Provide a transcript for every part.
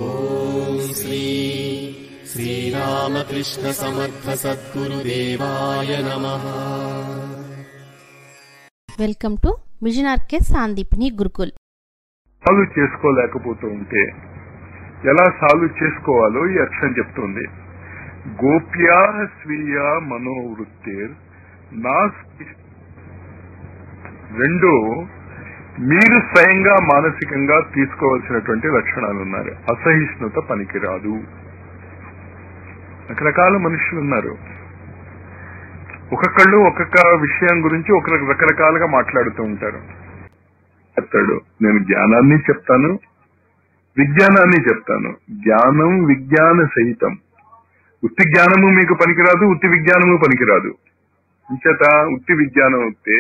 ఓం శ్రీ శ్రీరామకృష్ణ సమర్థ సద్గురుదేవాయ నమః. Welcome to mission R K Sandeepini gurukul. Solve చేసుకోలేకపోతూ ఉంటే ఎలా సాల్వ్ చేసుకోవాలో ఈ అక్షరం చెప్తుంది. గోప్యా స్వీయ మనోవృత్తిర్ నా రెండు మీరు స్వయంగా మానసికంగా తీసుకోవాల్సినటువంటి లక్షణాలు ఉన్నారు. అసహిష్ణుత పనికిరాదు. రకరకాల మనుషులు ఉన్నారు. ఒక్కొక్కళ్ళు ఒక్కొక్క విషయం గురించి ఒకరికి రకరకాలుగా మాట్లాడుతూ ఉంటారు. చెప్తాడు, నేను జ్ఞానాన్ని చెప్తాను, విజ్ఞానాన్ని చెప్తాను. జ్ఞానం విజ్ఞాన సహితం. ఉత్తి జ్ఞానము మీకు పనికిరాదు, ఉత్తి విజ్ఞానము పనికిరాదు. ఇంచేత ఉత్తి విజ్ఞానం వస్తే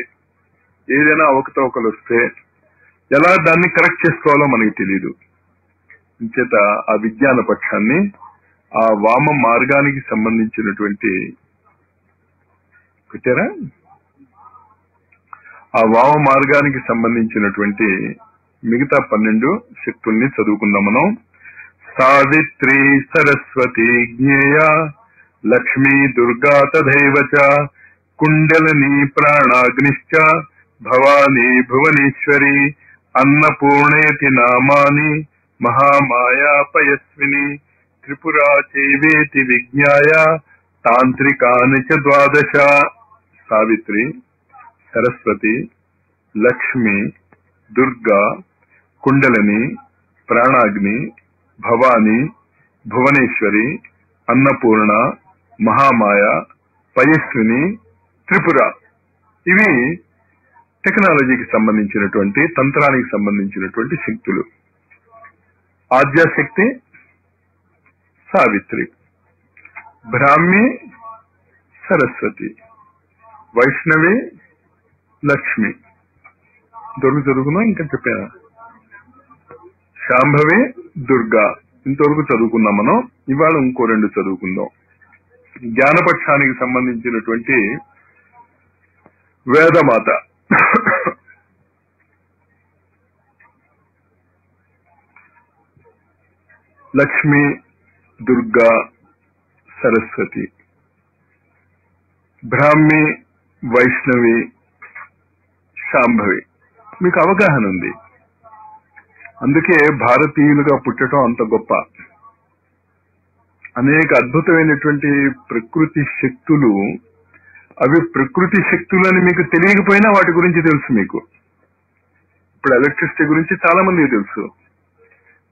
ఏదైనా అవకతవకలు వస్తే ఎలా దాన్ని కరెక్ట్ చేసుకోవాలో మనకి తెలియదు. ఇంచేత ఆ విజ్ఞాన పక్షాన్ని, ఆ వామ మార్గానికి సంబంధించినటువంటి పెట్టారా, ఆ వామ మార్గానికి సంబంధించినటువంటి మిగతా 12 శక్తుల్ని చదువుకుందాం మనం. సావిత్రి సరస్వతి జ్ఞేయ లక్ష్మీ దుర్గా తథైవ చ కుండలిని ప్రాణాగ్నిశ్చ భవానీ భువనేశ్వరి అన్నపూర్ణేతి నామాని మహామాయా పయస్విని త్రిపురా చైవేతి విజ్ఞాయ తాంత్రికాని చ ద్వాదశ. సావిత్రి, సరస్వతి, లక్ష్మి, దుర్గా, కుండలిని, ప్రాణాగ్ని, భవాని, భువనేశ్వరి, అన్నపూర్ణ, మహామాయ, పయస్విని, త్రిపుర. ఇవి టెక్నాలజీకి సంబంధించినటువంటి, తంత్రానికి సంబంధించినటువంటి శక్తులు. ఆద్యాశక్తి సావిత్రి, బ్రాహ్మి సరస్వతి, వైష్ణవి లక్ష్మి. ఇంతవరకు చదువుకున్నాం, ఇంకా చెప్పాను. శాంభవి దుర్గా, ఇంతవరకు చదువుకున్నాం మనం. ఇవాళ ఇంకో 2 చదువుకుందాం. జ్ఞానపక్షానికి సంబంధించినటువంటి వేదమాత లక్ష్మి, దుర్గా, సరస్వతి, బ్రాహ్మి, వైష్ణవి, శాంభవి. మీకు అవగాహన ఉంది. అందుకే భారతీయులుగా పుట్టడం అంత గొప్ప. అనేక అద్భుతమైనటువంటి ప్రకృతి శక్తులు, అవి ప్రకృతి శక్తులు అని మీకు తెలియకపోయినా వాటి గురించి తెలుసు మీకు. ఇప్పుడు ఎలక్ట్రిసిటీ గురించి చాలా మందికి తెలుసు.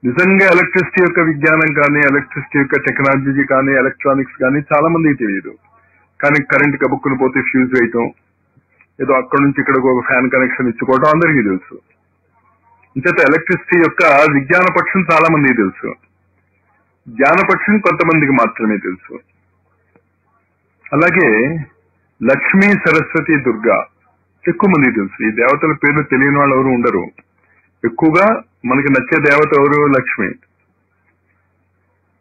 నిజంగా ఎలక్ట్రిసిటీ యొక్క విజ్ఞానం కానీ, ఎలక్ట్రిసిటీ యొక్క టెక్నాలజీ కానీ, ఎలక్ట్రానిక్స్ కానీ చాలా మందికి తెలియదు. కానీ కరెంట్ కబుక్కుని పోతే ఫ్యూజ్ వేయటం, ఏదో అక్కడి నుంచి ఇక్కడికి ఒక ఫ్యాన్ కనెక్షన్ ఇచ్చుకోవడం అందరికీ తెలుసు. ఇంచేత ఎలక్ట్రిసిటీ యొక్క విజ్ఞాన పక్షం చాలా మందికి తెలుసు. జ్ఞానపక్షం కొంతమందికి మాత్రమే తెలుసు. అలాగే లక్ష్మీ, సరస్వతి, దుర్గా ఎక్కువ మందికి తెలుసు. ఈ దేవతల పేర్లు తెలియని వాళ్ళు ఎవరు ఉండరు. ఎక్కువగా మనకి నచ్చే దేవత ఎవరు? లక్ష్మి.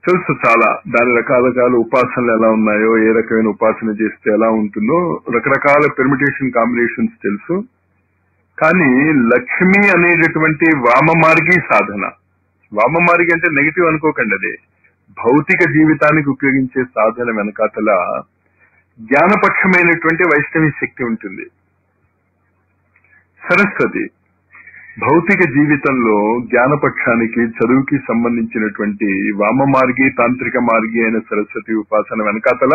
తెలుసు చాలా. దాని రకాల ఉపాసనలు ఎలా ఉన్నాయో, ఏ రకమైన ఉపాసన చేస్తే ఎలా ఉంటుందో, రకరకాల పెర్మిటేషన్ కాంబినేషన్స్ తెలుసు. కానీ లక్ష్మి అనేటటువంటి వామమార్గి సాధన, వామమార్గి అంటే నెగిటివ్ అనుకోకండి, అదే భౌతిక జీవితానికి ఉపయోగించే సాధన వెనకాతల జ్ఞానపక్షమైనటువంటి వైష్ణవి శక్తి ఉంటుంది. సరస్వతి భౌతిక జీవితంలో జ్ఞానపక్షానికి, చదువుకి సంబంధించినటువంటి వామమార్గి, తాంత్రిక మార్గి అయిన సరస్వతి ఉపాసన వెనకాతల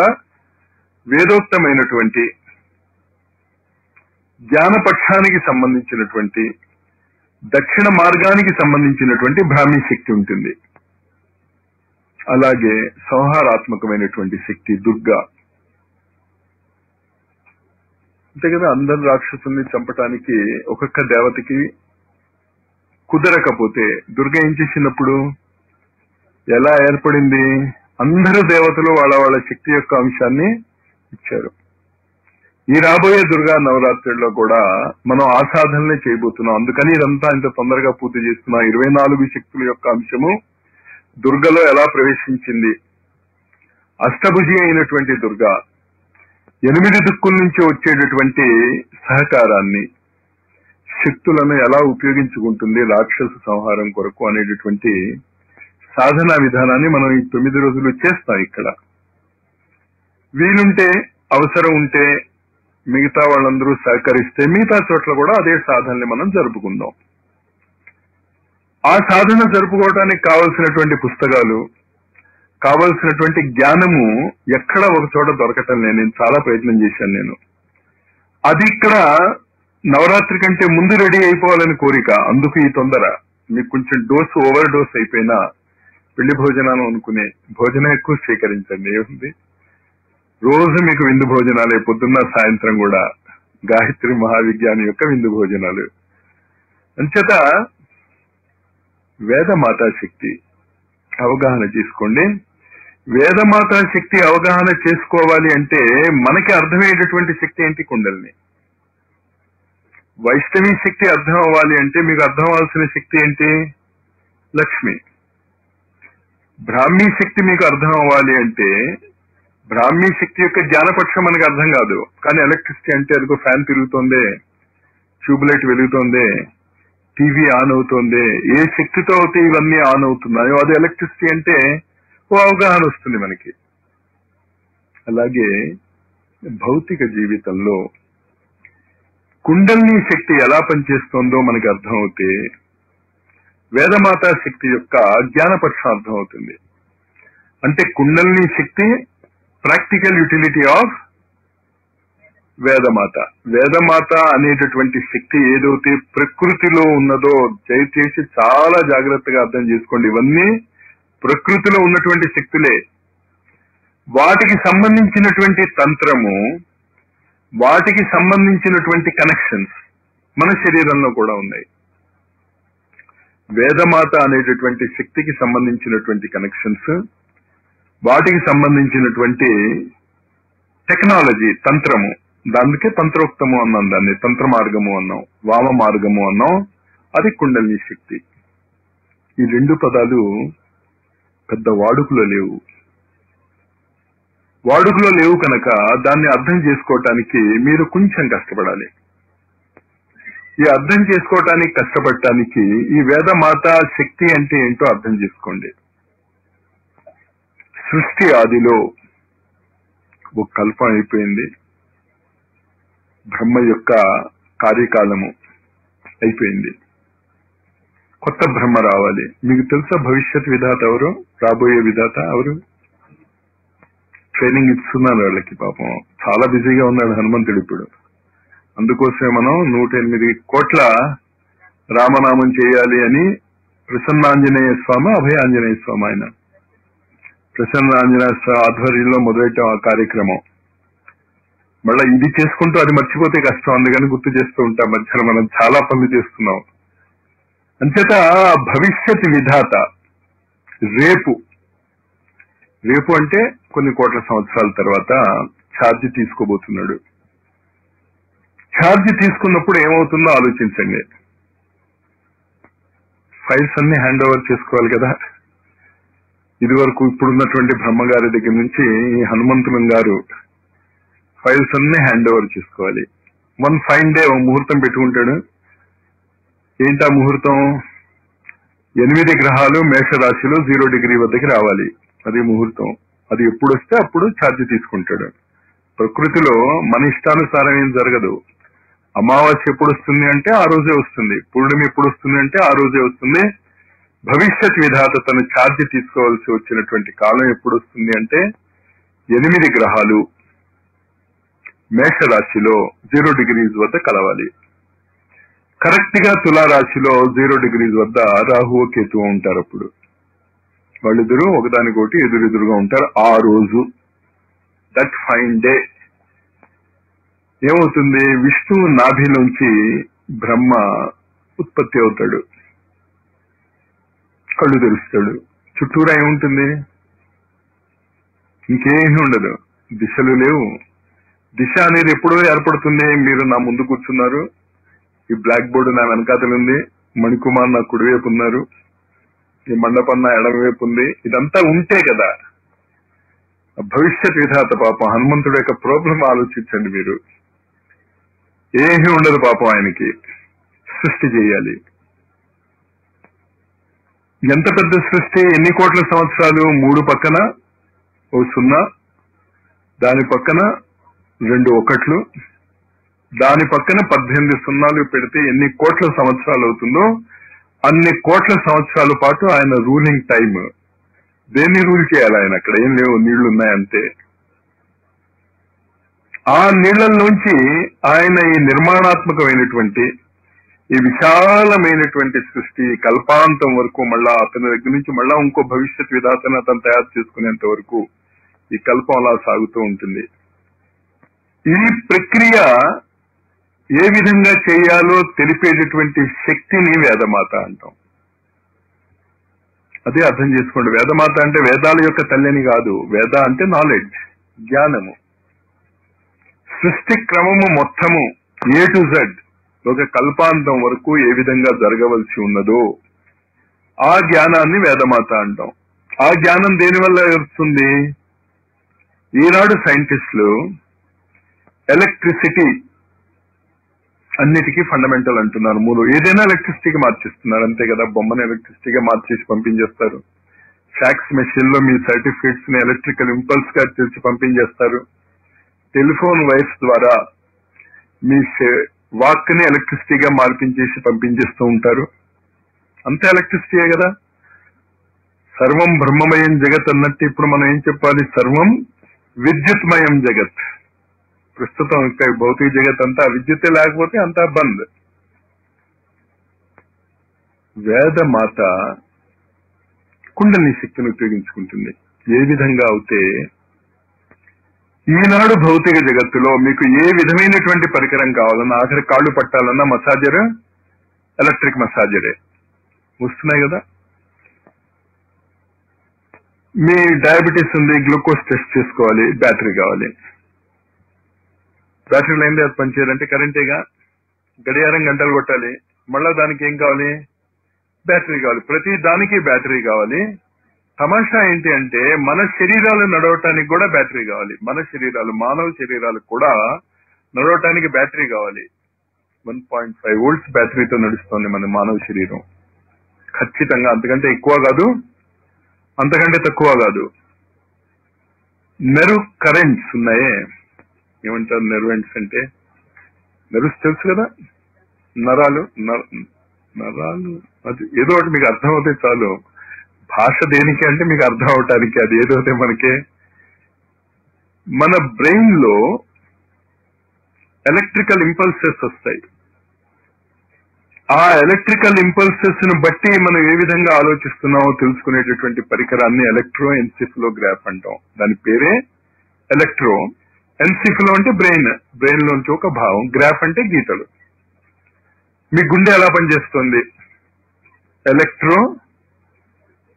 వేదోక్తమైనటువంటి జ్ఞానపక్షానికి సంబంధించినటువంటి, దక్షిణ మార్గానికి సంబంధించినటువంటి బ్రాహ్మీ శక్తి ఉంటుంది. అలాగే సంహారాత్మకమైనటువంటి శక్తి దుర్గా. అంతే కదా, అందరు రాక్షసుల్ని చంపటానికి ఒక్కొక్క దేవతకి కుదరకపోతే దుర్గ ఏం చేసినప్పుడు ఎలా ఏర్పడింది? అందరు దేవతలు వాళ్ళ వాళ్ళ శక్తి యొక్క అంశాన్ని ఇచ్చారు. ఈ రాబోయే దుర్గా నవరాత్రుల్లో కూడా మనం ఆ సాధనలే చేయబోతున్నాం. అందుకని ఇదంతా ఇంత తొందరగా పూర్తి చేస్తున్నాం. 24 శక్తుల యొక్క అంశము దుర్గలో ఎలా ప్రవేశించింది, అష్టభుజి అయినటువంటి దుర్గా 8 దిక్కుల నుంచి వచ్చేటటువంటి సహకారాన్ని, శక్తులను ఎలా ఉపయోగించుకుంటుంది రాక్షస సంహారం కొరకు అనేటటువంటి సాధనా విధానాన్ని మనం ఈ 9 రోజులు చేస్తాం. ఇక్కడ వీలుంటే, అవసరం ఉంటే, మిగతా వాళ్ళందరూ సహకరిస్తే మిగతా చోట్ల కూడా అదే సాధనని మనం జరుపుకుందాం. ఆ సాధన జరుపుకోవడానికి కావలసినటువంటి పుస్తకాలు, కావలసినటువంటి జ్ఞానము ఎక్కడ ఒక చోట దొరకటం లేదు. నేను చాలా ప్రయత్నం చేశాను. అది ఇక్కడ నవరాత్రి కంటే ముందు రెడీ అయిపోవాలని కోరిక. అందుకు ఈ తొందర. మీకు కొంచెం డోసు ఓవర్ డోస్ అయిపోయినా పెళ్లి భోజనాలు అనుకునే భోజనం ఎక్కువ స్వీకరించండి. ఏముంది, రోజు మీకు విందు భోజనాలే, పొద్దున్న సాయంత్రం కూడా గాయత్రి మహావిజ్ఞాని యొక్క విందు భోజనాలు. అంచేత వేదమాతా శక్తి అవగాహన చేసుకోండి. వేదమాతా శక్తి అవగాహన చేసుకోవాలి అంటే మనకి అర్థమయ్యేటటువంటి శక్తి ఏంటి? కుండలిని. వైష్ణవి శక్తి అర్థం అవ్వాలి అంటే మీకు అర్థం అవ్వాల్సిన శక్తి ఏంటి? లక్ష్మి. బ్రాహ్మీ శక్తి మీకు అర్థం అవ్వాలి అంటే బ్రాహ్మీ శక్తి యొక్క జ్ఞానపక్షం మనకు అర్థం కాదు. కానీ ఎలక్ట్రిసిటీ అంటే అదిగో ఫ్యాన్ తిరుగుతోంది, ట్యూబ్లైట్ వెలుగుతోంది, టీవీ ఆన్ అవుతోంది, ఏ శక్తితో అయితే ఇవన్నీ ఆన్ అవుతున్నాయో అది ఎలక్ట్రిసిటీ అంటే ఓ అవగాహన వస్తుంది మనకి. అలాగే భౌతిక జీవితంలో కుండలిని శక్తి ఎలా పనిచేస్తోందో మనకి అర్థం అవుతే వేదమాతా శక్తి యొక్క జ్ఞానపక్షం అర్థం అవుతుంది. అంటే కుండలిని శక్తి ప్రాక్టికల్ యూటిలిటీ ఆఫ్ వేదమాత. వేదమాత అనేటటువంటి శక్తి ఏదైతే ప్రకృతిలో ఉన్నదో, దయచేసి చాలా జాగ్రత్తగా అర్థం చేసుకోండి. ఇవన్నీ ప్రకృతిలో ఉన్నటువంటి శక్తులే. వాటికి సంబంధించినటువంటి తంత్రము, వాటికి సంబంధించినటువంటి కనెక్షన్స్ మన శరీరంలో కూడా ఉన్నాయి. వేదమాత అనేటటువంటి శక్తికి సంబంధించినటువంటి కనెక్షన్స్, వాటికి సంబంధించినటువంటి టెక్నాలజీ, తంత్రము, దానికే తంత్రోక్తము అన్నాం, దాన్ని తంత్ర మార్గము అన్నాం, వామ మార్గము అన్నాం. అది కుండలిని శక్తి. ఈ రెండు పదాలు పెద్ద వాడుకలో లేవు. వాడుకలో లేవు కనుక దాన్ని అర్థం చేసుకోవటానికి మీరు కొంచెం కష్టపడాలి. ఈ అర్థం చేసుకోవటానికి కష్టపడటానికి ఈ వేదమాత శక్తి అంటే ఏంటో అర్థం చేసుకోండి. సృష్టి ఆదిలో ఒక కల్పం అయిపోయింది. బ్రహ్మ యొక్క కార్యకాలము అయిపోయింది. కొత్త బ్రహ్మ రావాలి. మీకు తెలుసా భవిష్యత్ విధాత ఎవరు? రాబోయే విధాత ఎవరు? ట్రైనింగ్ ఇస్తున్నారు వాళ్ళకి. పాపం చాలా బిజీగా ఉన్నాడు హనుమంతుడు ఇప్పుడు. అందుకోసమే మనం 108 కోట్ల రామనామం చేయాలి అని ప్రసన్నాంజనేయ స్వామి, అభయ ఆంజనేయ స్వామి, ఆయన ప్రసన్నాంజనేయ స్వామి ఆధ్వర్యంలో మొదలెట్టాం ఆ కార్యక్రమం. మళ్ళీ ఇది చేసుకుంటూ అది మర్చిపోతే కష్టం, అందుకని గుర్తు చేస్తూ ఉంటాం. మధ్యలో మనం చాలా పనులు చేస్తున్నాం. అంచేత భవిష్యత్ విధాత రేపు అంటే కొన్ని కోట్ల సంవత్సరాల తర్వాత ఛార్జ్ తీసుకోబోతున్నాడు. ఛార్జ్ తీసుకున్నప్పుడు ఏమవుతుందో ఆలోచించండి. ఫైల్స్ అన్ని హ్యాండ్ ఓవర్ చేసుకోవాలి కదా. ఇదివరకు ఇప్పుడున్నటువంటి బ్రహ్మగారి దగ్గర నుంచి హనుమంతులం గారు ఫైల్స్ అన్ని హ్యాండ్ ఓవర్ చేసుకోవాలి. వన్ ఫైన్ డే ముహూర్తం పెట్టుకుంటాడు. ఏంటా ముహూర్తం? 8 గ్రహాలు మేషరాశిలో 0 డిగ్రీ వద్దకి రావాలి. అది ముహూర్తం. అది ఎప్పుడు వస్తే అప్పుడు ఛార్జ్ తీసుకుంటాడు. ప్రకృతిలో మన ఇష్టానుసారం ఏం జరగదు. అమావాస్య ఎప్పుడు వస్తుంది అంటే ఆ రోజే వస్తుంది. పూర్ణిమ ఎప్పుడు వస్తుంది అంటే ఆ రోజే వస్తుంది. భవిష్యత్ విధాత తను ఛార్జ్ తీసుకోవాల్సి వచ్చినటువంటి కాలం ఎప్పుడు వస్తుంది అంటే 8 గ్రహాలు మేషరాశిలో 0 డిగ్రీస్ వద్ద కలవాలి. కరెక్ట్ గా తులారాశిలో 0 డిగ్రీస్ వద్ద రాహువు కేతువు ఉంటారు. అప్పుడు వాళ్ళిద్దరూ ఒకదానికొకటి ఎదురెదురుగా ఉంటారు. ఆ రోజు దట్ ఫైన్ డే ఏమవుతుంది? విష్ణువు నాభిలోంచి బ్రహ్మ ఉత్పత్తి అవుతాడు. కళ్ళు తెరుస్తాడు. చుట్టూరా ఏముంటుంది? ఇంకేమీ ఉండదు. దిశలు లేవు. దిశ అనేది ఎప్పుడో ఏర్పడుతుంది. మీరు నా ముందు కూర్చున్నారు, ఈ బ్లాక్ బోర్డు నా వెనకాతలు ఉంది, మణికుమార్ నా కుడివైపు ఉన్నారు, ఈ మండపం నా ఎడమవైపు ఉంది. ఇదంతా ఉంటే కదా భవిష్యత్ విధాత. పాపం హనుమంతుడు యొక్క ప్రాబ్లం ఆలోచించండి మీరు. ఏమీ ఉండదు పాపం ఆయనకి. సృష్టి చేయాలి. ఎంత పెద్ద సృష్టి, ఎన్ని కోట్ల సంవత్సరాలు? 3 పక్కన ఓ 0, దాని పక్కన 2 1లు, దాని పక్కన 18 సున్నాలు పెడితే ఎన్ని కోట్ల సంవత్సరాలు అవుతుందో అన్ని కోట్ల సంవత్సరాల పాటు ఆయన రూలింగ్ టైం. దేన్ని రూల్ చేయాలి ఆయన? అక్కడ ఏం లేవు, నీళ్లు ఉన్నాయంతే. ఆ నీళ్లలోంచి ఆయన ఈ నిర్మాణాత్మకమైనటువంటి ఈ విశాలమైనటువంటి సృష్టి కల్పాంతం వరకు, మళ్ళా అతని దగ్గర నుంచి మళ్ళా ఇంకో భవిష్యత్ విధాతను అతను తయారు చేసుకునేంత వరకు ఈ కల్పం అలా సాగుతూ ఉంటుంది. ఈ ప్రక్రియ ఏ విధంగా చేయాలో తెలిపేటటువంటి శక్తిని వేదమాత అంటాం. అదే అర్థం చేసుకోండి. వేదమాత అంటే వేదాల యొక్క తల్లిని కాదు. వేద అంటే నాలెడ్జ్, జ్ఞానము. సృష్టి క్రమము మొత్తము A to Z ఒక కల్పాంతం వరకు ఏ విధంగా జరగవలసి ఉన్నదో ఆ జ్ఞానాన్ని వేదమాత అంటాం. ఆ జ్ఞానం దేనివల్ల వస్తుంది? ఈనాడు సైంటిస్టులు ఎలక్ట్రిసిటీ అన్నిటికీ ఫండమెంటల్ అంటున్నారు. ఏదైనా ఎలక్ట్రిసిటీకి మార్చేస్తున్నారు, అంతే కదా. బొమ్మను ఎలక్ట్రిసిటీగా మార్చేసి పంపించేస్తారు. ఫ్యాక్స్ మెషిన్ లో మీ సర్టిఫికేట్స్ ని ఎలక్ట్రికల్ ఇంపల్స్ గా తెలిసి పంపించేస్తారు. టెలిఫోన్ వైర్స్ ద్వారా మీ వాక్ ని ఎలక్ట్రిసిటీగా మార్పించేసి పంపించేస్తూ ఉంటారు. అంతే ఎలక్ట్రిసిటీయే కదా. సర్వం బ్రహ్మమయం జగత్ అన్నట్టు ఇప్పుడు మనం ఏం చెప్పాలి? సర్వం విద్యుత్మయం జగత్. ప్రస్తుతం ఇంకా భౌతిక జగత్ అంతా విద్యుత్తే, లేకపోతే అంతా బంద్. వేదమాత కుండలిని శక్తిని ఉపయోగించుకుంటుంది. ఏ విధంగా అయితే ఈనాడు భౌతిక జగత్తులో మీకు ఏ విధమైనటువంటి పరికరం కావాలన్నా, ఆఖరి కాళ్ళు పట్టాలన్నా మసాజర్, ఎలక్ట్రిక్ మసాజరే వస్తున్నాయి కదా. మీ డయాబెటీస్ ఉంది, గ్లూకోజ్ టెస్ట్ చేసుకోవాలి, బ్యాటరీ కావాలి. బ్యాటరీ లైన్ అది పనిచేయాలంటే కరెంటేగా. గడియారం గంటలు కొట్టాలి, మళ్ళా దానికి ఏం కావాలి? బ్యాటరీ కావాలి. ప్రతి దానికి బ్యాటరీ కావాలి. తమాషా ఏంటి అంటే మన శరీరాలు నడవటానికి కూడా బ్యాటరీ కావాలి. మన శరీరాలు, మానవ శరీరాలకు కూడా నడవటానికి బ్యాటరీ కావాలి. 1.5 volts బ్యాటరీతో నడుస్తుంది మన మానవ శరీరం. ఖచ్చితంగా అంతకంటే ఎక్కువ కాదు, అంతకంటే తక్కువ కాదు. నెర్వ్ కరెంట్స్ ఉన్నాయే, ఏమంటారు నెర్వెంట్స్ అంటే? నెర్వ్స్ తెలుసు కదా, నరాలు. నరాలు అది ఏదో ఒకటి మీకు అర్థం అవుతే చాలు. భాష దేనికి అంటే మీకు అర్థం అవటానికి. అది ఏదైతే మనకి మన బ్రెయిన్ లో ఎలక్ట్రికల్ ఇంపల్సెస్ వస్తాయి. ఆ ఎలక్ట్రికల్ ఇంపల్సెస్ ను బట్టి మనం ఏ విధంగా ఆలోచిస్తున్నామో తెలుసుకునేటటువంటి పరికరాన్ని ఎలక్ట్రో ఎన్సిఫిలోగ్రాఫ్ అంటాం. దాని పేరే ఎలక్ట్రో. ఎన్సిఫిలో అంటే బ్రెయిన్, బ్రెయిన్ లోంచి ఒక భావం. గ్రాఫ్ అంటే గీతలు. మీ గుండె ఎలా పనిచేస్తుంది? Electro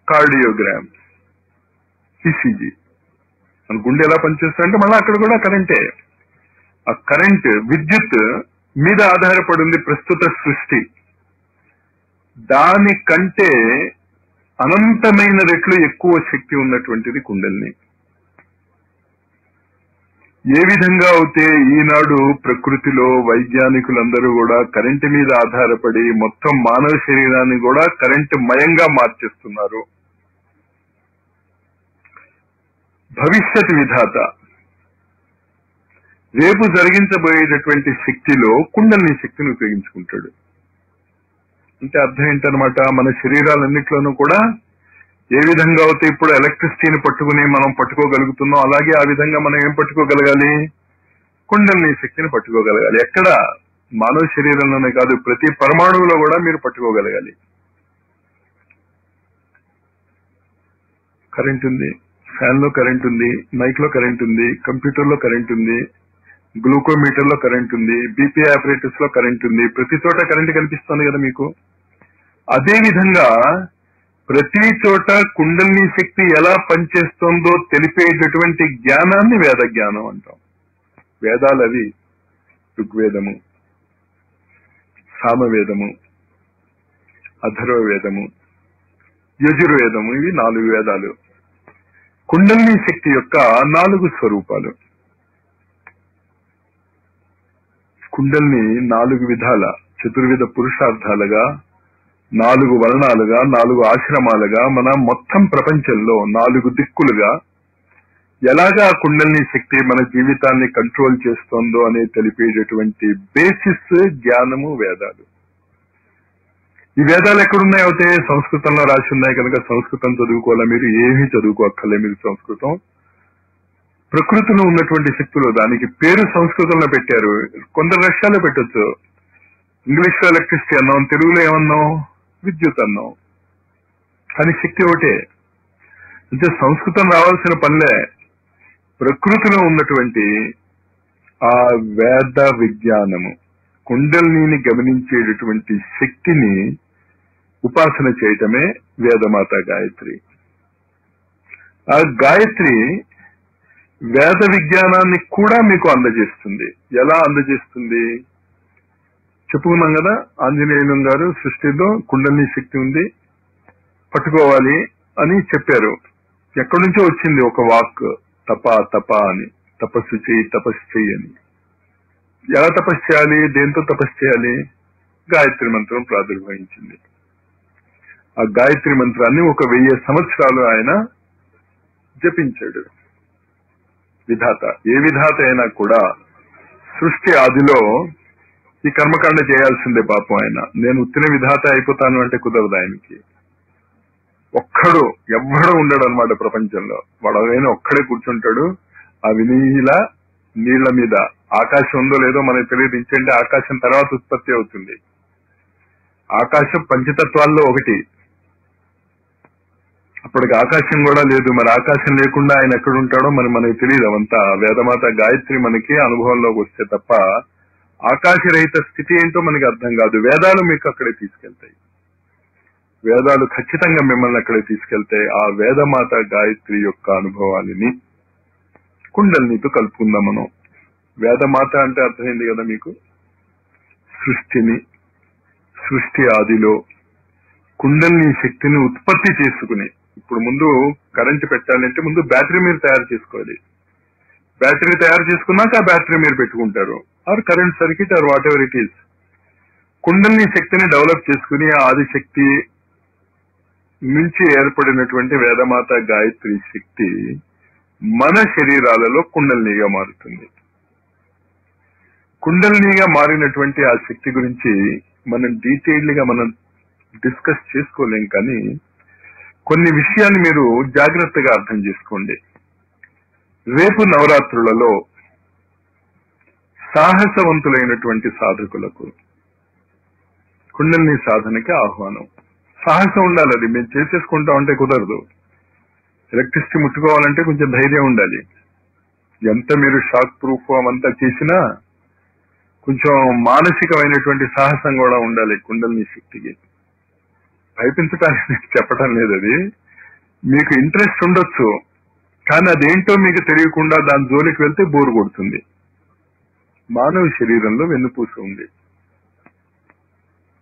cardiogram, ECG. మన గుండె ఎలా పనిచేస్తుందంటే మళ్ళీ అక్కడ కూడా కరెంటే. ఆ కరెంట్, విద్యుత్ మీద ఆధారపడి ఉంది ప్రస్తుత సృష్టి. దానికంటే అనంతమైన రెట్లు ఎక్కువ శక్తి ఉన్నటువంటిది కుండలిని. ఏ విధంగా అయితే ఈనాడు ప్రకృతిలో వైజ్ఞానికులందరూ కూడా కరెంటు మీద ఆధారపడి మొత్తం మానవ శరీరాన్ని కూడా కరెంటు మయంగా మార్చేస్తున్నారు. భవిష్యత్ విధాత రేపు జరిగించబోయేటటువంటి శక్తిలో కుండలిని శక్తిని ఉపయోగించుకుంటాడు. అంటే అర్థం ఏంటనమాట? మన శరీరాలన్నిట్లోనూ కూడా ఏ విధంగా అయితే ఇప్పుడు ఎలక్ట్రిసిటీని పట్టుకుని మనం పట్టుకోగలుగుతున్నాం, అలాగే ఆ విధంగా మనం ఏం పట్టుకోగలగాలి? కుండలిని శక్తిని పట్టుకోగలగాలి. ఎక్కడ? మానవ శరీరంలోనే కాదు, ప్రతి పరమాణువులో కూడా మీరు పట్టుకోగలగాలి. కరెంట్ ఉంది, ఫ్యాన్ లో కరెంట్ ఉంది, మైక్ లో కరెంట్ ఉంది, కంప్యూటర్ లో కరెంట్ ఉంది, గ్లూకోమీటర్ లో కరెంట్ ఉంది, బీపీ ఆపరేటర్స్ లో కరెంట్ ఉంది. ప్రతి చోట కరెంట్ కనిపిస్తుంది కదా మీకు. అదే విధంగా ప్రతి చోట కుండలిని శక్తి ఎలా పనిచేస్తుందో తెలిపేటటువంటి జ్ఞానాన్ని వేద జ్ఞానం అంటాం. వేదాలు అవి ఋగ్వేదము, సామవేదము, అథర్వ వేదము, యజుర్వేదము. ఇవి 4 వేదాలు. కుండలిని శక్తి యొక్క 4 స్వరూపాలు. కుండలిని 4 విధాల చతుర్విధ పురుషార్థాలుగా 4 వర్ణాలుగా, 4 ఆశ్రమాలుగా, మన మొత్తం ప్రపంచంలో 4 దిక్కులుగా ఎలాగా ఆ కుండలిని శక్తి మన జీవితాన్ని కంట్రోల్ చేస్తోందో అని తెలిపేటటువంటి బేసిస్ జ్ఞానము వేదాలు. ఈ వేదాలు ఎక్కడున్నాయి? అయితే సంస్కృతంలో రాసి ఉన్నాయి కనుక సంస్కృతం చదువుకోవాలా, మీరు ఏమీ చదువుకోక్కర్లే. మీరు సంస్కృతం ప్రకృతిలో ఉన్నటువంటి శక్తులు, దానికి పేరు సంస్కృతంలో పెట్టారు. కొందరు రష్యాలో పెట్టొచ్చు. ఇంగ్లీష్ లో ఎలక్ట్రిసిటీ అన్నాం, తెలుగులో ఏమన్నాం? విద్యుత్ అన్నాం. కానీ శక్తి ఒకటే. అంటే సంస్కృతం రావాల్సిన పనిలే. ప్రకృతిలో ఉన్నటువంటి ఆ వేద విజ్ఞానము, కుండలిని గమనించేటటువంటి శక్తిని ఉపాసన చేయటమే వేదమాత గాయత్రి. ఆ గాయత్రి వేద విజ్ఞానాన్ని కూడా మీకు అందజేస్తుంది. ఎలా అందజేస్తుంది? చెప్పుకున్నాం కదా, ఆంజనేయులు గారు సృష్టిలో కుండలిని శక్తి ఉంది, పట్టుకోవాలి అని చెప్పారు. ఎక్కడి నుంచో వచ్చింది ఒక వాక్, తప తప అని. తపస్సు చెయ్యి, తపస్సు చెయ్యి అని. ఎలా తపస్సు చేయాలి? దేంతో తపస్సు చేయాలి? గాయత్రి మంత్రం ప్రాదుర్భవించింది. ఆ గాయత్రి మంత్రాన్ని 1000 సంవత్సరాలు ఆయన జపించాడు. విధాత, ఏ విధాత అయినా కూడా సృష్టి ఆదిలో ఈ కర్మకాండ చేయాల్సిందే. పాపం ఆయన, నేను ఉత్తిన విధాత అయిపోతాను అంటే కుదరదు ఆయనకి. ఎవ్వడూ ఉండడు అనమాట ప్రపంచంలో. వాడైనా ఒక్కడే కూర్చుంటాడు ఆ వినీల నీళ్ల మీద. ఆకాశం ఉందో లేదో మనకు తెలియదు. ఇంచంటే ఆకాశం తర్వాత ఉత్పత్తి అవుతుంది. ఆకాశం పంచతత్వాల్లో ఒకటి. అప్పటికి ఆకాశం కూడా లేదు. మరి ఆకాశం లేకుండా ఆయన ఎక్కడుంటాడో మనకు తెలియదు. అవంతా వేదమాత గాయత్రి మనకి అనుభవంలోకి వస్తే తప్ప ఆకాశరహిత స్థితి ఏంటో మనకి అర్థం కాదు. వేదాలు మీకు అక్కడే తీసుకెళ్తాయి. వేదాలు ఖచ్చితంగా మిమ్మల్ని అక్కడే తీసుకెళ్తాయి. ఆ వేదమాత గాయత్రి యొక్క అనుభవాలని కుండలినితో కలుపుకుందాం మనం. వేదమాత అంటే అర్థమైంది కదా మీకు? సృష్టి ఆదిలో కుండలిని శక్తిని ఉత్పత్తి చేసుకుని, ఇప్పుడు ముందు కరెంట్ పెట్టాలంటే ముందు బ్యాటరీ మీరు తయారు చేసుకోవాలి. బ్యాటరీ తయారు చేసుకున్నాక ఆ బ్యాటరీ మీరు పెట్టుకుంటారు, or current circuit or whatever it is. Kundalini శక్తిని డెవలప్ చేసుకుని ఆదిశక్తి నుంచి ఏర్పడినటువంటి వేదమాత గాయత్రి శక్తి మన శరీరాలలో కుండలినిగా మారుతుంది. కుండలినిగా మారినటువంటి ఆ శక్తి గురించి మనం డీటెయిల్డ్ గా మనం డిస్కస్ చేసుకోలేం. కానీ కొన్ని విషయాలు మీరు జాగ్రత్తగా అర్థం చేసుకోండి. రేపు నవరాత్రులలో సాహసవంతులైనటువంటి సాధకులకు కుండలిని సాధనకి ఆహ్వానం. సాహసం ఉండాలి. అది మేము చేసేసుకుంటాం అంటే కుదరదు. ఎలక్ట్రిసిటీ ముట్టుకోవాలంటే కొంచెం ధైర్యం ఉండాలి. ఎంత మీరు షాక్ ప్రూఫ్ అవంతా చేసినా కొంచెం మానసికమైనటువంటి సాహసం కూడా ఉండాలి కుండలిని శక్తికి. భయపించటానికి చెప్పటం లేదు. అది మీకు ఇంట్రెస్ట్ ఉండొచ్చు, కానీ అదేంటో మీకు తెలియకుండా దాని జోలికి వెళ్తే బోరు కొడుతుంది. మానవ శరీరంలో వెన్నుపూస ఉంది,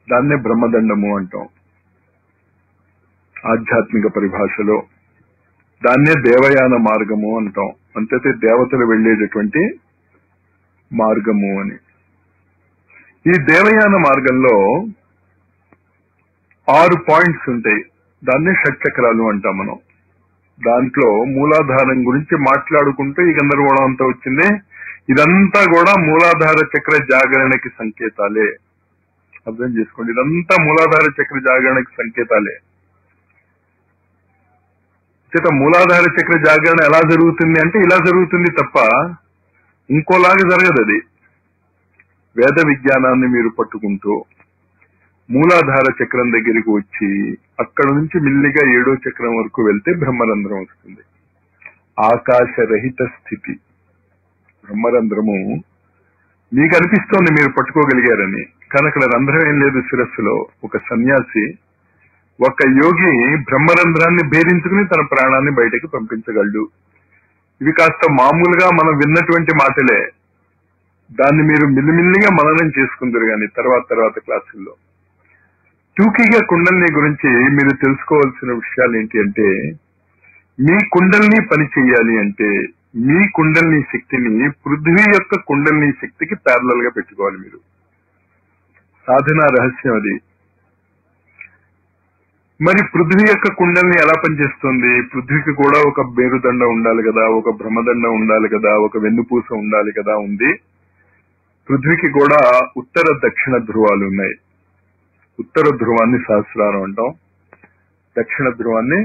దాన్నే బ్రహ్మదండము అంటాం ఆధ్యాత్మిక పరిభాషలో. దాన్నే దేవయాన మార్గము అంటాం. అంతే దేవతలు వెళ్లేటటువంటి మార్గము అని. ఈ దేవయాన మార్గంలో 6 పాయింట్స్ ఉంటాయి. దాన్నే షట్చక్రాలు అంటాం మనం. దాంట్లో మూలాధారం గురించి మాట్లాడుకుంటూ ఈ గందరగోళం అంతా వచ్చింది. ఇదంతా కూడా మూలాధార చక్ర జాగరణకి సంకేతాలే. అర్థం చేసుకోండి, ఇదంతా మూలాధార చక్ర జాగరణకి సంకేతాలే. చేత మూలాధార చక్ర జాగరణ ఎలా జరుగుతుంది అంటే ఇలా జరుగుతుంది తప్ప ఇంకోలాగా జరగదు. అది వేద విజ్ఞానాన్ని మీరు పట్టుకుంటూ మూలాధార చక్రం దగ్గరికి వచ్చి అక్కడ నుంచి మిల్లిగా 7వ చక్రం వరకు వెళ్తే బ్రహ్మరంధ్రం వస్తుంది. ఆకాశరహిత స్థితి. బ్రహ్మరంధ్రము మీకు అనిపిస్తోంది మీరు పట్టుకోగలిగారని, కానీ అక్కడ రంధ్రం ఏం లేదు శిరస్సులో. ఒక సన్యాసి, ఒక యోగి బ్రహ్మరంధ్రాన్ని భేదించుకుని తన ప్రాణాన్ని బయటకు పంపించగలడు. ఇవి కాస్త మామూలుగా మనం విన్నటువంటి మాటలే. దాన్ని మీరు మిల్లిమిల్లిగా మననం చేసుకుందరు కానీ తర్వాత క్లాసుల్లో. టూకీగా కుండలిని గురించి మీరు తెలుసుకోవాల్సిన విషయాలు ఏంటి అంటే, మీ కుండలిని పని చెయ్యాలి అంటే మీ కుండలిని శక్తిని పృథ్వీ యొక్క కుండలిని శక్తికి ప్యారలల్ గా పెట్టుకోవాలి మీరు. సాధన రహస్యం అది. మరి పృథ్వీ యొక్క కుండల్ని ఎలా పనిచేస్తుంది? పృథ్వీకి కూడా ఒక మేరుదండ ఉండాలి కదా, ఒక భ్రమదండ ఉండాలి కదా, ఒక వెన్నుపూస ఉండాలి కదా. ఉంది. పృథ్వీకి కూడా ఉత్తర దక్షిణ ధ్రువాలు ఉన్నాయి. ఉత్తర ధ్రువాన్ని సహస్రారం అంటాం, దక్షిణ ధ్రువాన్ని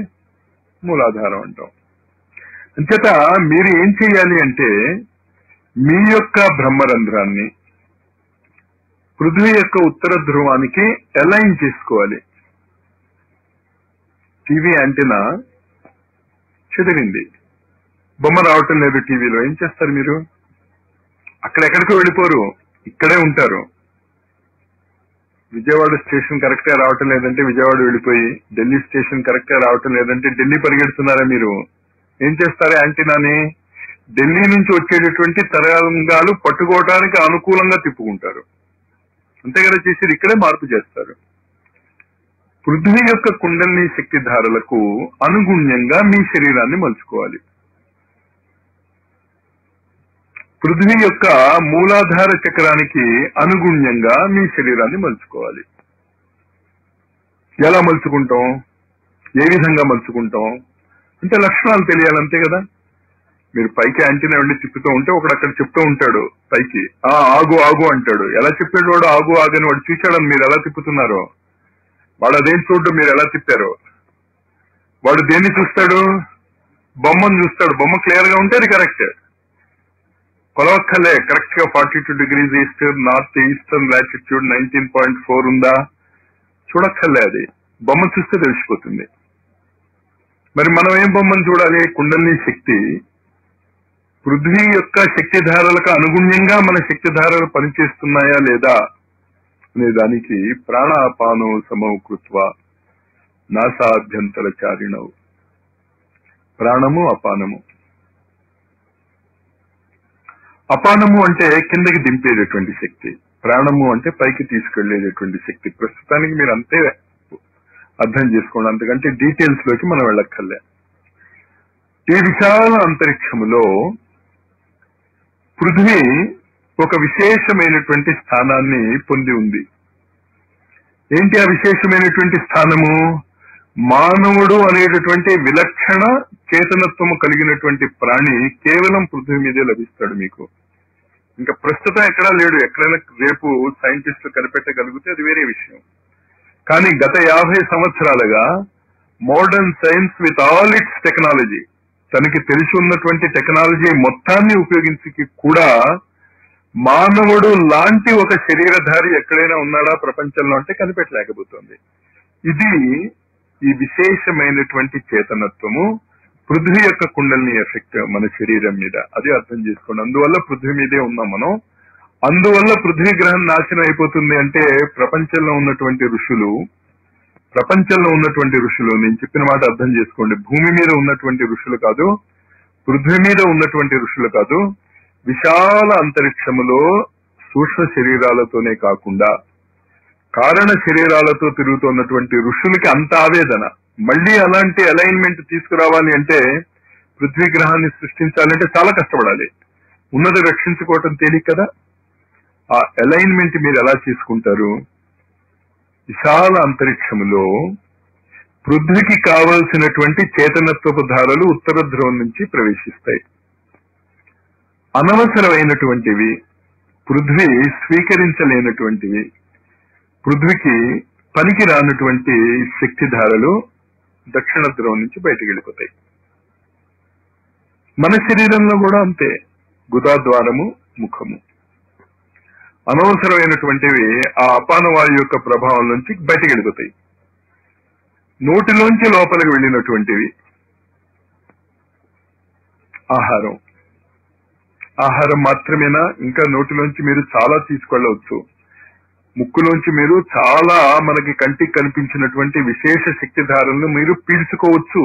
మూలాధారం అంటాం. అంచేత మీరు ఏం చేయాలి అంటే మీ యొక్క బ్రహ్మరంధ్రాన్ని పృథ్వీ యొక్క ఉత్తర ధ్రువానికి అలైన్ చేసుకోవాలి. టీవీ యాంటెనా చెదిరింది, బొమ్మ రావటం లేదు టీవీలో. ఏం చేస్తారు మీరు? అక్కడెక్కడికో వెళ్ళిపోరు, ఇక్కడే ఉంటారు. విజయవాడ స్టేషన్ కరెక్ట్ గా రావటం లేదంటే విజయవాడ వెళ్ళిపోయి, ఢిల్లీ స్టేషన్ కరెక్ట్ గా రావటం లేదంటే ఢిల్లీ పరిగెడుతున్నారా మీరు? ఏం చేస్తారు? యాంటెనాని ఢిల్లీ నుంచి వచ్చేటటువంటి తరంగాలు పట్టుకోవడానికి అనుకూలంగా తిప్పుకుంటారు. అంతే కదా చేసేది. ఇక్కడే మార్పు చేస్తారు. పృథ్వీ యొక్క కుండలిని శక్తి ధారలకు అనుగుణ్యంగా మీ శరీరాన్ని మలుచుకోవాలి. పృథ్వీ యొక్క మూలాధార చక్రానికి అనుగుణ్యంగా మీ శరీరాన్ని మలుచుకోవాలి. ఎలా మలుచుకుంటాం? ఏ విధంగా మలుచుకుంటాం అంటే లక్షణాలు తెలియాలి. అంతే కదా. మీరు పైకి యాంటీనా వెళ్ళి తిప్పుతూ ఉంటే ఒకడు అక్కడ చెప్తూ ఉంటాడు పైకి, ఆగు ఆగు అంటాడు. ఎలా చెప్పాడు వాడు? ఆగు ఆగని వాడు చూశాడని మీరు ఎలా తిప్పుతున్నారో. వాడు అదేం చూడడం మీరు ఎలా తిప్పారో. వాడు దేన్ని చూస్తాడు? బొమ్మను చూస్తాడు. బొమ్మ క్లియర్ గా ఉంటే అది కరెక్ట్. కొలవక్కలే కరెక్ట్ గా 42 degrees east, north eastern latitude 19.4 ఉందా చూడక్కర్లే. అది బొమ్మ చూస్తే తెలిసిపోతుంది. మరి మనం ఏం బొమ్మను చూడాలి? కుండలిని శక్తి పృథ్వీ యొక్క శక్తి ధారలకు అనుగుణ్యంగా మన శక్తి ధారలు పనిచేస్తున్నాయా లేదా అనే దానికి ప్రాణాపానో సమౌకృత్వ నాసాభ్యంతర చారిణవు. ప్రాణము అపానము. అపానము అంటే కిందకి దింపేటటువంటి శక్తి, ప్రాణము అంటే పైకి తీసుకెళ్లేటటువంటి శక్తి. ప్రస్తుతానికి మీరు అంతే అర్థం చేసుకోండి, అంతకంటే డీటెయిల్స్ లోకి మనం వెళ్ళక్కర్లే. ఈ విశాల అంతరిక్షములో పృథ్వీ ఒక విశేషమైనటువంటి స్థానాన్ని పొంది ఉంది. ఏంటి ఆ విశేషమైనటువంటి స్థానము? మానవుడు అనేటటువంటి విలక్షణ చేతనత్వము కలిగినటువంటి ప్రాణి కేవలం పృథ్వీ మీదే లభిస్తాడు మీకు. ఇంకా ప్రస్తుతం ఎక్కడా లేడు. ఎక్కడైనా రేపు సైంటిస్టులు కనిపెట్టగలిగితే అది వేరే విషయం. కానీ గత 50 సంవత్సరాలుగా modern science with all it's technology, తనకి తెలిసి ఉన్నటువంటి టెక్నాలజీ మొత్తాన్ని ఉపయోగించి కూడా మానవుడు లాంటి ఒక శరీరధారి ఎక్కడైనా ఉన్నాడా ప్రపంచంలో అంటే కనిపెట్టలేకపోతుంది. ఇది ఈ విశేషమైనటువంటి చేతనత్వము పృథ్వీ యొక్క కుండలిని ఎఫెక్ట్ మన శరీరం మీద. అది అర్థం చేసుకోండి. అందువల్ల పృథ్వీ మీదే ఉన్నాం మనం. అందువల్ల పృథ్వీ గ్రహం నాశనం అయిపోతుంది అంటే ప్రపంచంలో ఉన్నటువంటి ఋషులు నేను చెప్పిన మాట అర్థం చేసుకోండి. భూమి మీద ఉన్నటువంటి ఋషులు కాదు, పృథ్వీ మీద ఉన్నటువంటి ఋషులు కాదు. విశాల అంతరిక్షములో సూక్ష్మ శరీరాలతోనే కాకుండా కారణ శరీరాలతో తిరుగుతున్నటువంటి ఋషులకి అంత ఆవేదన. మళ్ళీ అలాంటి అలైన్మెంట్ తీసుకురావాలి అంటే పృథ్వీ గ్రహాన్ని సృష్టించాలంటే చాలా కష్టపడాలి. ఉన్నది రక్షించుకోవటం తేలిక కదా. ఆ అలైన్మెంట్ మీరు ఎలా చేసుకుంటారు? విశాల అంతరిక్షములో పృథ్వీకి కావలసినటువంటి చేతనత్వపు ధారలు ఉత్తర ధ్రువం నుంచి ప్రవేశిస్తాయి. అనవసరమైనటువంటివి, పృథ్వీ స్వీకరించలేనటువంటివి, పృథ్వీకి పనికి రానటువంటి శక్తి ధారలు దక్షిణ ధ్రువం నుంచి బయటకు వెళ్ళిపోతాయి. మన శరీరంలో కూడా అంతే. గుదాద్వారము, ముఖము అనవసరమైనటువంటివి ఆ అపానవాయు యొక్క ప్రభావం నుంచి బయటకు వెళ్ళిపోతాయి. నోటిలోంచి లోపలికి వెళ్ళినటువంటివి ఆహారం మాత్రమేనా? ఇంకా నోటిలోంచి మీరు చాలా తీసుకెళ్ళవచ్చు. ముక్కులోంచి మీరు చాలా మనకి కంటికి కనిపించినటువంటి విశేష శక్తి ధారలను మీరు పీల్చుకోవచ్చు.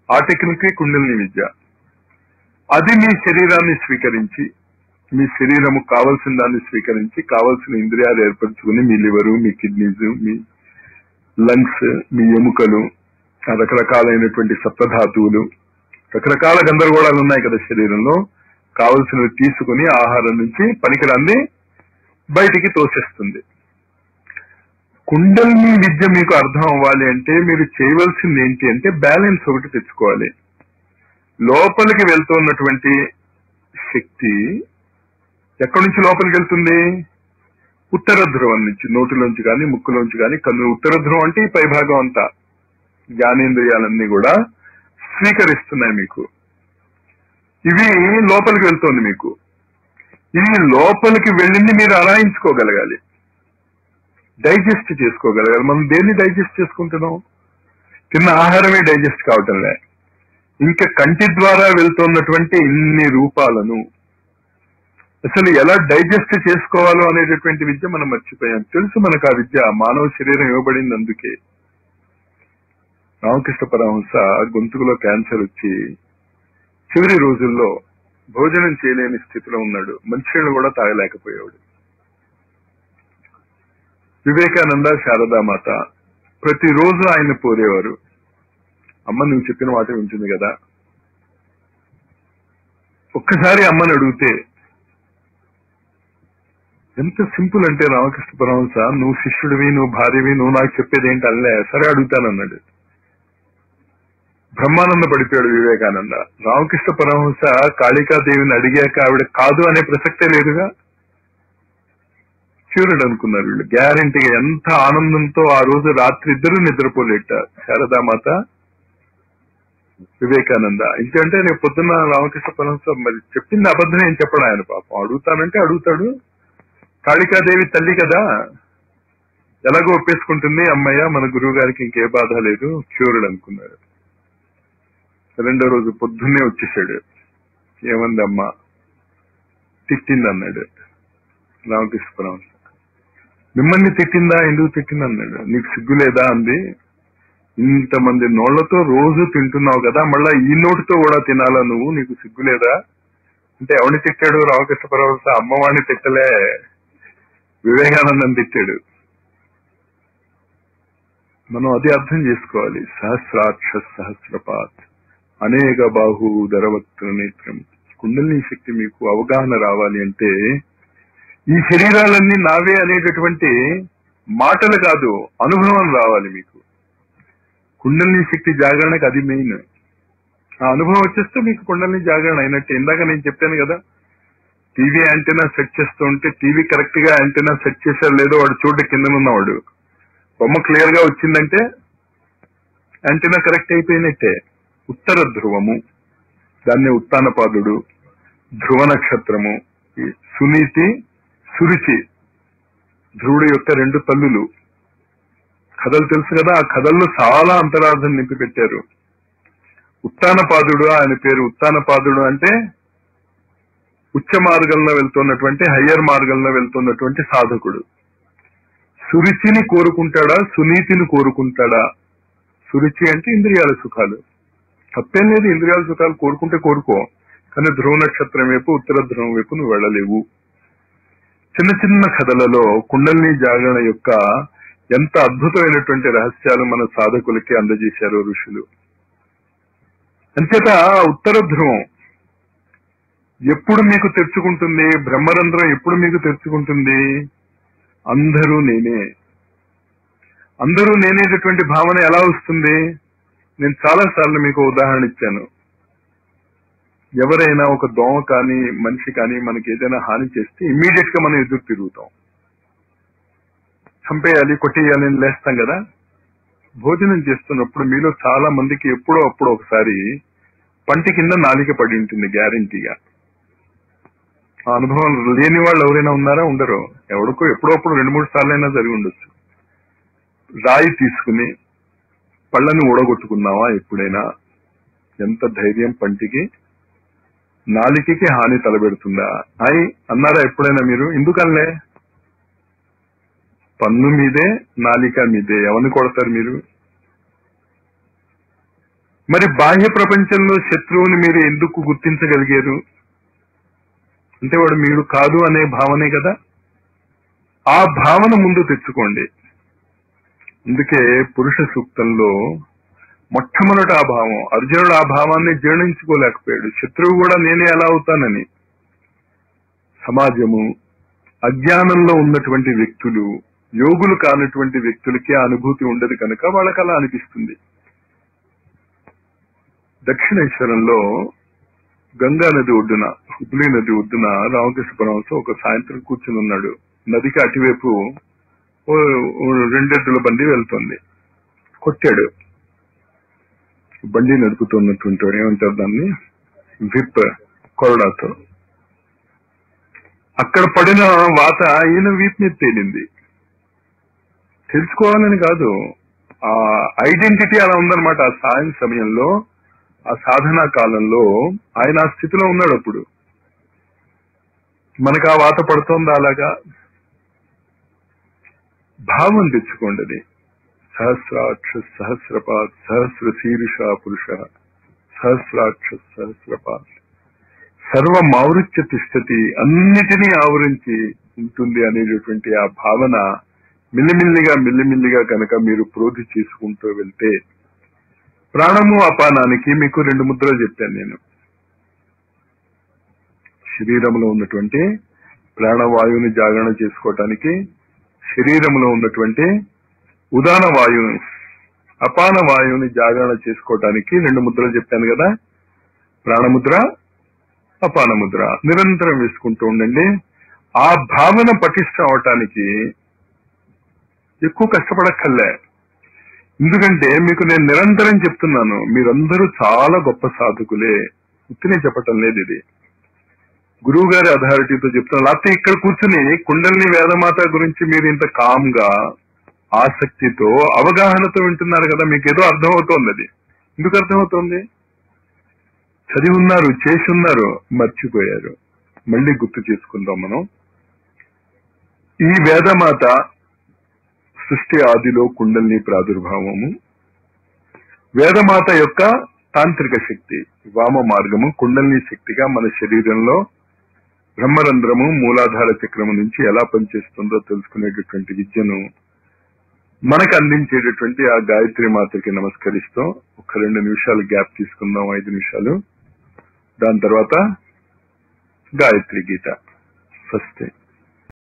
ఆ టెక్నిక్ కుండలిని విద్య. అది మీ శరీరాన్ని స్వీకరించి, మీ శరీరము కావలసిన దాన్ని స్వీకరించి, కావలసిన ఇంద్రియాలు ఏర్పరచుకుని, మీ లివరు, మీ కిడ్నీస్, మీ లంగ్స్, మీ ఎముకలు, రకరకాలైనటువంటి సప్తధాతువులు, రకరకాల గందరగోళాలు ఉన్నాయి కదా శరీరంలో. కావలసినవి తీసుకుని ఆహారం నుంచి పనికిరాన్ని బయటికి తోసేస్తుంది. కుండలిని విద్య మీకు అర్థం అవ్వాలి అంటే మీరు చేయవలసింది ఏంటి అంటే బ్యాలెన్స్ ఒకటి తెచ్చుకోవాలి. లోపలికి వెళ్తున్నటువంటి శక్తి ఎక్కడి నుంచి లోపలికి వెళ్తుంది? ఉత్తర ధ్రువం నుంచి, నోటిలోంచి కానీ ముక్కులోంచి కానీ కన్ను. ఉత్తర ధ్రువం అంటే ఈ పైభాగం అంతా జ్ఞానేంద్రియాలన్నీ కూడా స్వీకరిస్తున్నాయి మీకు. ఇవి లోపలికి వెళ్తోంది మీకు. ఇవి లోపలికి వెళ్ళింది మీరు అరాయించుకోగలగాలి, డైజెస్ట్ చేసుకోగలగాలి. మనం దేన్ని డైజెస్ట్ చేసుకుంటున్నాం? తిన్న ఆహారమే డైజెస్ట్ కావటంలే. ఇంకా కంటి ద్వారా వెళ్తున్నటువంటి ఇన్ని రూపాలను అసలు ఎలా డైజెస్ట్ చేసుకోవాలో అనేటటువంటి విద్య మనం మర్చిపోయాం. తెలుసు మనకు ఆ విద్య, మానవ శరీరం ఇవ్వబడింది అందుకే. రామకృష్ణ పరమహంస గొంతుకులో క్యాన్సర్ వచ్చి చివరి రోజుల్లో భోజనం చేయలేని స్థితిలో ఉన్నాడు. మంచినీళ్ళు కూడా తాగలేకపోయాడు. వివేకానంద, శారదామాత ప్రతిరోజు ఆయన పోరేవారు. అమ్మ నువ్వు చెప్పిన మాట వింటుంది కదా, ఒక్కసారి అమ్మని అడిగితే ఎంత సింపుల్ అంటే, రామకృష్ణ పరమహంస నువ్వు శిష్యుడివి, నువ్వు భార్యవి, నువ్వు నాకు చెప్పేది ఏంటి అల్లే, సరే అడుగుతానన్నాడు. బ్రహ్మానంద పడిపోయాడు వివేకానంద. రామకృష్ణ పరమహంస కాళికాదేవిని అడిగాక ఆవిడ కాదు అనే ప్రసక్తే లేదుగా. క్యూరుడు అనుకున్నారు వీళ్ళు గ్యారంటీగా. ఎంత ఆనందంతో ఆ రోజు రాత్రి ఇద్దరు నిద్రపోలేట, శారదామాత, వివేకానంద. ఇంకంటే రేపు పొద్దున్న రామకృష్ణ పరమహంస మరి చెప్పింది అబద్ధం ఏం చెప్పడం ఆయన. పాపం అడుగుతానంటే అడుగుతాడు. కాళికాదేవి తల్లి కదా, ఎలాగో ఒప్పేసుకుంటుంది. అమ్మయ్య మన గురువు గారికి ఇంకే బాధ లేదు, క్యూరుడు అనుకున్నారు. రెండో రోజు పొద్దున్నే వచ్చేసాడు. ఏమంది అమ్మ? తిట్టింది అన్నాడు రామకృష్ణ పరమహంస. మిమ్మల్ని తిట్టిందా? ఎందుకు తిట్టింది అన్నాడు. నీకు సిగ్గు లేదా అంది. ఇంతమంది నోళ్లతో రోజు తింటున్నావు కదా, మళ్ళా ఈ నోటితో కూడా తినాలా నువ్వు, నీకు సిగ్గు లేదా అంటే ఎవరిని తిట్టాడు రామకృష్ణ పరమహంస? అమ్మవాడిని తిట్టలే, వివేకానందం తిట్టాడు. మనం అది అర్థం చేసుకోవాలి. సహస్రాక్ష సహస్రపాత్ అనేక బాహు ధరవక్త నేత్రం. కుండలిని శక్తి మీకు అవగాహన రావాలి అంటే ఈ శరీరాలన్నీ నావే అనేటటువంటి మాటలు కాదు, అనుభవం రావాలి మీకు. కుండలిని శక్తి జాగరణకు అది మెయిన్. ఆ అనుభవం వచ్చేస్తే మీకు కుండలిని జాగరణ అయినట్టే. ఇందాక నేను చెప్పాను కదా, టీవీ యాంటెనా సెట్ చేస్తూ ఉంటే టీవీ కరెక్ట్ గా యాంటెనా సెట్ చేశారు లేదో వాడు చూడ కింద ఉన్నవాడు, బొమ్మ క్లియర్ గా వచ్చిందంటే యాంటెనా కరెక్ట్ అయిపోయినట్టే. ఉత్తర ధ్రువము, దాన్ని ఉత్తానపాదుడు, ధ్రువ నక్షత్రము, సునీతి, సురుచి, ధ్రువుడు యొక్క రెండు తల్లులు. కథలు తెలుసు కదా, ఆ కథల్లో చాలా అంతరార్థం నింపి పెట్టారు. ఉత్తానపాదుడు ఆయన పేరు. ఉత్తానపాదుడు అంటే ఉచ్చ మార్గంలో వెళ్తున్నటువంటి, హయ్యర్ మార్గంలో వెళ్తున్నటువంటి సాధకుడు. సురుచిని కోరుకుంటాడా, సునీతిని కోరుకుంటాడా? సురుచి అంటే ఇంద్రియాల సుఖాలు, తప్పేం లేదు. ఇంద్రియాల సుఖాలు కోరుకుంటే కోరుకో, కానీ ధ్రువ నక్షత్రం వైపు, ఉత్తర ధ్రువం వైపు నువ్వు వెళ్ళలేవు. చిన్న చిన్న కథలలో కుండలిని జాగరణ యొక్క ఎంత అద్భుతమైనటువంటి రహస్యాలు మన సాధకులకి అందజేశారు ఋషులు. అంచేత ఉత్తర ధ్రువం ఎప్పుడు మీకు తెరుచుకుంటుంది? బ్రహ్మరంధ్రం ఎప్పుడు మీకు తెరుచుకుంటుంది? అందరూ నేనే, అందరూ నేనేటటువంటి భావన ఎలా వస్తుంది? నేను చాలా సార్లు మీకు ఉదాహరణ ఇచ్చాను. ఎవరైనా ఒక దోమ కానీ మనిషి కానీ మనకి ఏదైనా హాని చేస్తే ఇమ్మీడియట్ గా మనం ఎదురు తిరుగుతాం, చంపేయాలి, కొట్టేయాలి అని లేస్తాం కదా. భోజనం చేస్తున్నప్పుడు మీలో చాలా మందికి ఎప్పుడో అప్పుడు ఒకసారి పంటి కింద నాలిక పడి ఉంటుంది గ్యారంటీగా. ఆ అనుభవం లేని వాళ్ళు ఎవరైనా ఉన్నారా? ఉండరు. ఎవరికో ఎప్పుడప్పుడు 2-3 సార్లైనా జరిగి ఉండొచ్చు. రాయి తీసుకుని పళ్ళని ఊడగొట్టుకున్నావా ఎప్పుడైనా? ఎంత ధైర్యం! పంటికి నాలికకి హాని తలబెడుతుందా? అయి అన్నారా ఎప్పుడైనా మీరు? ఎందుకనలే? పన్ను మీదే, నాలిక మీదే, ఎవరిని కొడతారు మీరు? మరి బాహ్య ప్రపంచంలో శత్రువుని మీరు ఎందుకు గుర్తించగలిగారు అంటే వాడు మీరు కాదు అనే భావనే కదా. ఆ భావన ముందు తెచ్చుకోండి. అందుకే పురుష సూక్తంలో మొట్టమొదట ఆ భావం, అర్జునుడు ఆ భావాన్ని జీర్ణించుకోలేకపోయాడు. శత్రువు కూడా నేనే ఎలా అవుతానని. సమాజము, అజ్ఞానంలో ఉన్నటువంటి వ్యక్తులు యోగులు కానటువంటి వ్యక్తులకి ఆ అనుభూతి ఉండదు కనుక వాళ్ళకి అలా అనిపిస్తుంది. దక్షిణేశ్వరంలో గంగా నది ఒడ్డున, హుబ్లీ నది ఒడ్డున రామకృష్ణ పరమహంస ఒక సాయంత్రం కూర్చుని ఉన్నాడు. నదికి అటువైపు 2 ఎద్దుల బండి వెళ్తుంది. కొట్టాడు. బండి నడుపుతున్నటువంటి వాడు ఏమంటారు దాన్ని, విప్ కొరడాతో. అక్కడ పడిన వాత ఈయన వీపు మీద తేలింది. తెలుసుకోవాలని కాదు, ఆ ఐడెంటిటీ అలా ఉందన్నమాట. ఆ సాయం సమయంలో, ఆ సాధనా కాలంలో ఆయన ఆ స్థితిలో ఉన్నాడు. అప్పుడు మనకు ఆ వాత పడుతోంది. అలాగా భావం తెచ్చుకోండి. అది సహస్రాక్ష సహస్రపాత్ సహస్ర శీర్ష పురుష సహస్రాక్ష సహస్రపాత్ సర్వమావృత్య తిష్టతి, అన్నిటినీ ఆవరించి ఉంటుంది అనేటటువంటి ఆ భావన మెల్లిమెల్లిగా కనుక మీరు ప్రోధి చేసుకుంటూ వెళ్తే, ప్రాణము అపానానికి మీకు 2 ముద్రలు చెప్పాను నేను. శరీరంలో ఉన్నటువంటి ప్రాణవాయువుని జాగరణ చేసుకోవటానికి, శరీరంలో ఉన్నటువంటి ఉదాన వాయువుని, అపాన వాయువుని జాగరణ చేసుకోవటానికి 2 ముద్రలు చెప్పాను కదా. ప్రాణముద్ర, అపాన ముద్ర నిరంతరం వేసుకుంటూ ఉండండి. ఆ భావన పటిష్టం అవటానికి ఎక్కువ కష్టపడక్కర్లే. ఎందుకంటే మీకు నేను నిరంతరం చెప్తున్నాను, మీరందరూ చాలా గొప్ప సాధకులే. ఉత్తినే చెప్పటం లేదు, ఇది గురువు గారి అథారిటీతో చెప్తున్నాను. లేకపోతే ఇక్కడ కూర్చుని కుండలిని వేదమాత గురించి మీరు ఇంత కామ్ గా, ఆసక్తితో, అవగాహనతో వింటున్నారు కదా, మీకు ఏదో అర్థమవుతోంది. అది ఎందుకు అర్థమవుతోంది? చదివి ఉన్నారు, చేసి ఉన్నారు, మర్చిపోయారు. మళ్ళీ గుర్తు చేసుకుందాం మనం. ఈ వేదమాత సృష్టి ఆదిలో కుండలిని ప్రాదుర్భావము, వేదమాత యొక్క తాంత్రిక శక్తి వామ మార్గము కుండలిని శక్తిగా మన శరీరంలో బ్రహ్మరంధ్రము, మూలాధార చక్రము నుంచి ఎలా పనిచేస్తుందో తెలుసుకునేటటువంటి విద్యను మనకు అందించేటటువంటి ఆ గాయత్రి మాతకి నమస్కరిస్తూ ఒక 2 నిమిషాలు గ్యాప్ తీసుకుందాం, 5 నిమిషాలు. దాని తర్వాత గాయత్రి గీత. స్వస్తి.